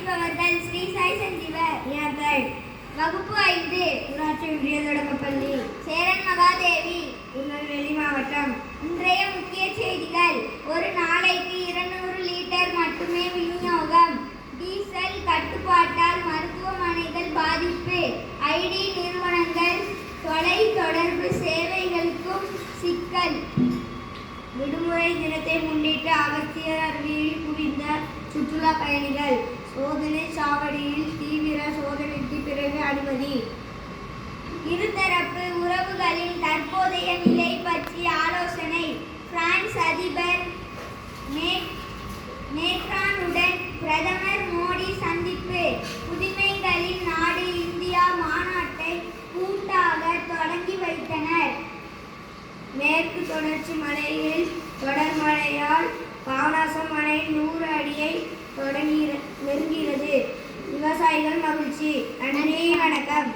வாசிப்பவர்கள் ஸ்ரீ சாய் சஞ்சீவர். வகுப்பு 5. ஊராட்சி ஒன்றிய தொடக்கப்பள்ளி, சேரன் மகாதேவி, திருநெல்வேலி மாவட்டம். இன்றைய முக்கிய செய்திகள். ஒரு நாளைக்கு 200 லிட்டர் மட்டுமே விநியோகம். டீசல் கட்டுப்பாட்டால் மருத்துவமனைகள் பாதிப்பு. ஐடி நிறுவனங்கள் தொலை தொடர்பு சேவைகளுக்கும் சிக்கல். விடுமுறை தினத்தை முன்னிட்டு அகஸ்தியர் அருவியில் குவிந்த சுற்றுலா பயணிகள். சோதனை சாவடியில் தீவிர சோதனைக்கு பிறகு அனுமதி. இருதரப்பு உறவுகளின் தற்போதைய நிலை பற்றி ஆலோசனை. பிரான்ஸ் அதிபர் மேக்ரானுடன் பிரதமர் மோடி சந்திப்பு. புதுமைகளின் நாடு இந்தியா மாநாட்டை கூட்டாக தொடங்கி வைத்தனர். மேற்கு தொடர்ச்சி மலையில் தொடர் மழையால் பாபநாசம் அணை 100 அடியை நெருங்குகிறது. விவசாயிகள் மகிழ்ச்சி. நன்றி, வணக்கம்.